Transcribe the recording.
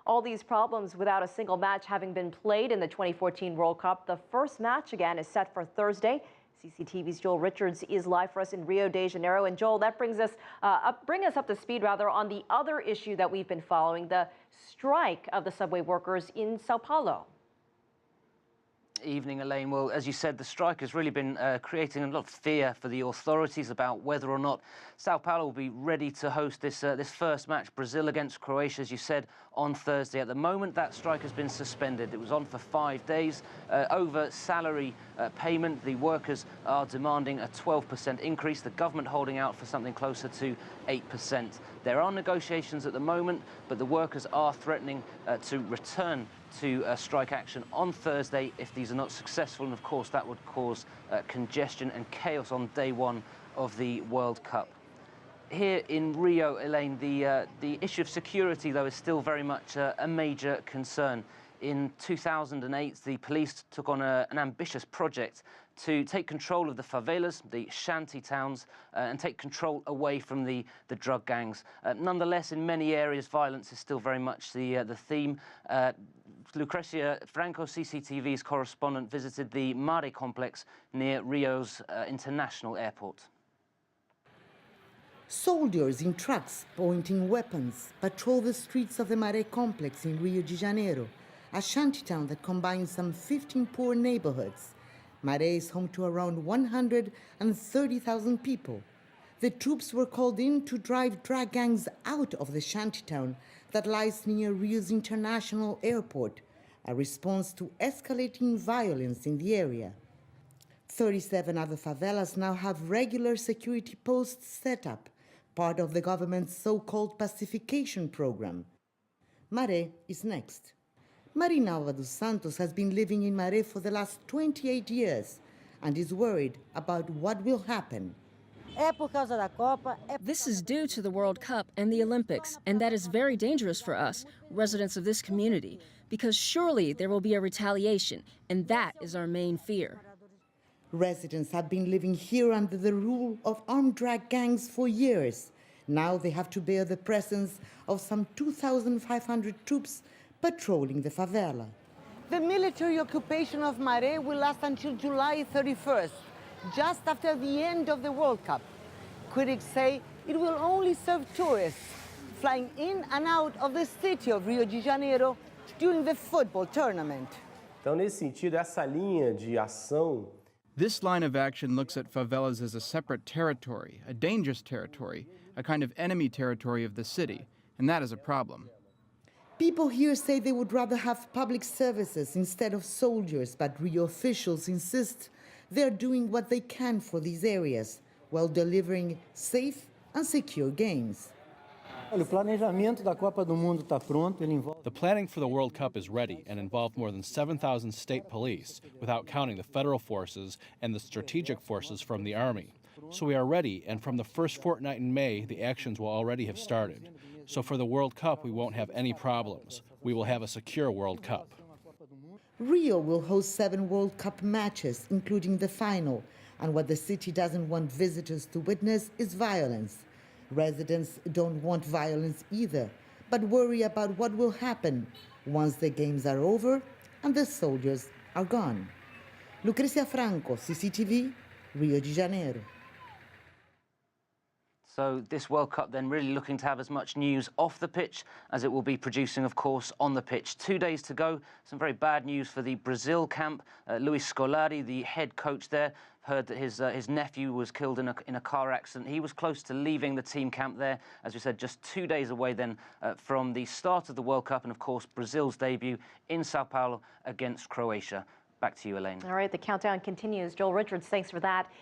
All these problems without a single match having been played in the 2014 World Cup. The first match again is set for Thursday. CCTV's Joel Richards is live for us in Rio de Janeiro. And Joel, that brings us up to speed on the other issue that we've been following, the strike of the subway workers in Sao Paulo. Evening, Elaine. Well, as you said, the strike has really been creating a lot of fear for the authorities about whether or not Sao Paulo will be ready to host this first match, Brazil against Croatia, as you said, on Thursday. At the moment, that strike has been suspended. It was on for 5 days. Over salary payment, the workers are demanding a 12% increase, the government holding out for something closer to 8%. There are negotiations at the moment, but the workers are threatening to return to strike action on Thursday if these are not successful, and of course that would cause congestion and chaos on day one of the World Cup. Here in Rio, Elaine, the issue of security, though, is still very much a major concern. In 2008, the police took on an ambitious project to take control of the favelas, the shantytowns, and take control away from the drug gangs. Nonetheless, in many areas, violence is still very much the theme. Lucrecia, Franco, CCTV's correspondent, visited the Mare complex near Rio's international airport. Soldiers in trucks pointing weapons patrol the streets of the Mare complex in Rio de Janeiro, a shantytown that combines some 15 poor neighborhoods. Mare is home to around 130,000 people. The troops were called in to drive drug gangs out of the shantytown that lies near Rio's international airport, a response to escalating violence in the area. 37 other favelas now have regular security posts set up, part of the government's so-called pacification program. Mare is next. Marinalva dos Santos has been living in Mare for the last 28 years and is worried about what will happen. This is due to the World Cup and the Olympics, and that is very dangerous for us, residents of this community, because surely there will be a retaliation, and that is our main fear. Residents have been living here under the rule of armed drug gangs for years. Now they have to bear the presence of some 2,500 troops patrolling the favela. The military occupation of Mare will last until July 31st, just after the end of the World Cup. Critics say it will only serve tourists flying in and out of the city of Rio de Janeiro during the football tournament. Então, nesse sentido, essa linha de ação. This line of action looks at favelas as a separate territory, a dangerous territory, a kind of enemy territory of the city, and that is a problem. People here say they would rather have public services instead of soldiers, but Rio officials insist they're doing what they can for these areas while delivering safe and secure games. The planning for the World Cup is ready and involved more than 7,000 state police, without counting the federal forces and the strategic forces from the army. So we are ready, and from the first fortnight in May, the actions will already have started. So for the World Cup, we won't have any problems. We will have a secure World Cup. Rio will host 7 World Cup matches, including the final, and what the city doesn't want visitors to witness is violence. Residents don't want violence either, but worry about what will happen once the games are over and the soldiers are gone. Lucrecia, Franco, CCTV, Rio de Janeiro. So this World Cup then really looking to have as much news off the pitch as it will be producing, of course, on the pitch. 2 days to go. Some very bad news for the Brazil camp. Luis Scolari, the head coach there, heard that his nephew was killed in a car accident. He was close to leaving the team camp there, as we said, just 2 days away then from the start of the World Cup and, of course, Brazil's debut in Sao Paulo against Croatia. Back to you, Elaine. All right, the countdown continues. Joel Richards, thanks for that.